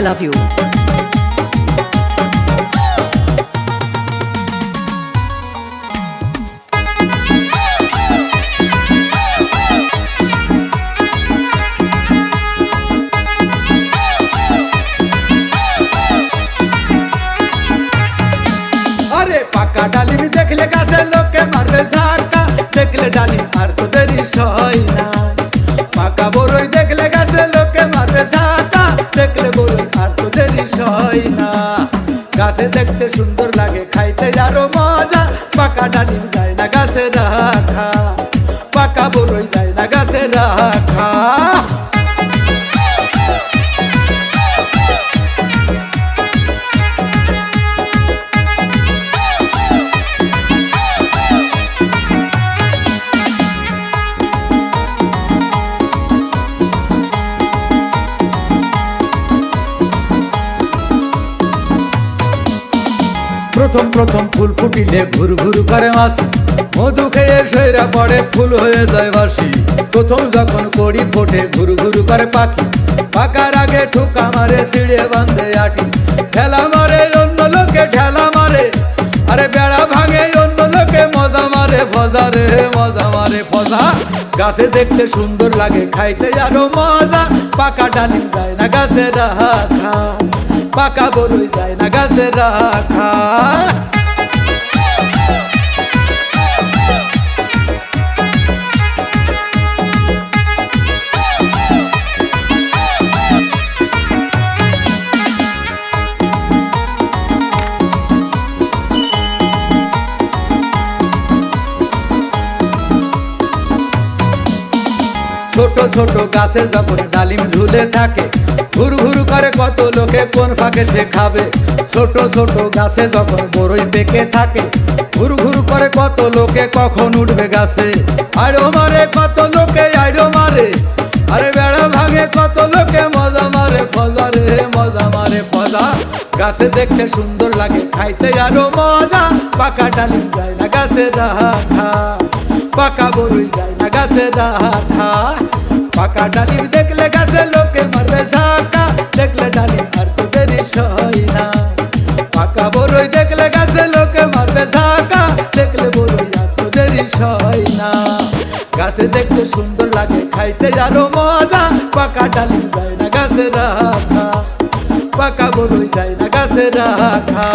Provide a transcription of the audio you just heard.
I love you. পাকা ডালিম দেখলে গাছে লোকে মারবে ঝাঁকা, দেখলে ডালিম আর তো দেরি সয় না। পাকা বড়ই দেখলে গাছে লোকে মারবে ঝাঁকা, দেখলে বড়ই আর তো দেরি সয় না। গাছে দেখতে সুন্দর লাগে, খাইতে আরো মজা, পাকা ডালিম যায় না গাছে রাখা, পাকা বড়ই যায় না গাছে রাখা। প্রথম প্রথম ফুল ফুটিলে ঘুর ঘুর করে মাছি, মধু খেয়ে সইরা পড়ে ফুল হয়ে যায় বাসি। প্রথম যখন কড়ি ফোটে ঘুর ঘুর করে পাখি, পাকার আগে ঠুকা মারে ছিঁড়ে বাঁধে আটি। ঠেলা মারে অন্য লোকে ঠেলা মারে, আরে বেড়া ভাঙে অন্য লোকে মজা মারে ফজা রে, মজা মারে ফজা। গাছে দেখতে সুন্দর লাগে, খাইতে আরো মজা, পাকা ডালিম যায় না গাছে রাখা, পাকা বড়ই যায় না গাছে রাখা। ছোট ছোট গাছে যখন ডালিম ঝুলে থাকে, ঘুর ঘুর করে কত লোকে কোন ফাঁকে সে খাবে। ছোট ছোট গাছে যখন বড়ই পেকে থাকে, ঘুর ঘুর করে কত লোকে কখন উঠবে গাছে। আড়ো মারে কত লোকে আড়ো মারে, আরে বেড়া ভাঙে কত লোকে মজা মারে ফজা রে, মজা মারে ফজা। গাছে দেখতে সুন্দর লাগে, খাইতে আরো মজা, পাকা ডালিম যায় না গাছে রাখা, পাকা বড়ই যায় না গাছে রাখা। পাকা ডালিম দেখলে গাছে লোকে মারবে ঝাঁকা, দেখলে ডালিম আর তো দেরি সয় না। পাকা বড়ই দেখলে গাছে লোকে মারবে ঝাঁকা, দেখলে বড়ই আর তো দেরি সয় না। গাছে দেখতে সুন্দর লাগে, খাইতে আরো মজা, পাকা ডালিম যায় না গাছে রাখা, পাকা বড়ই যায় না গাছে রাখা।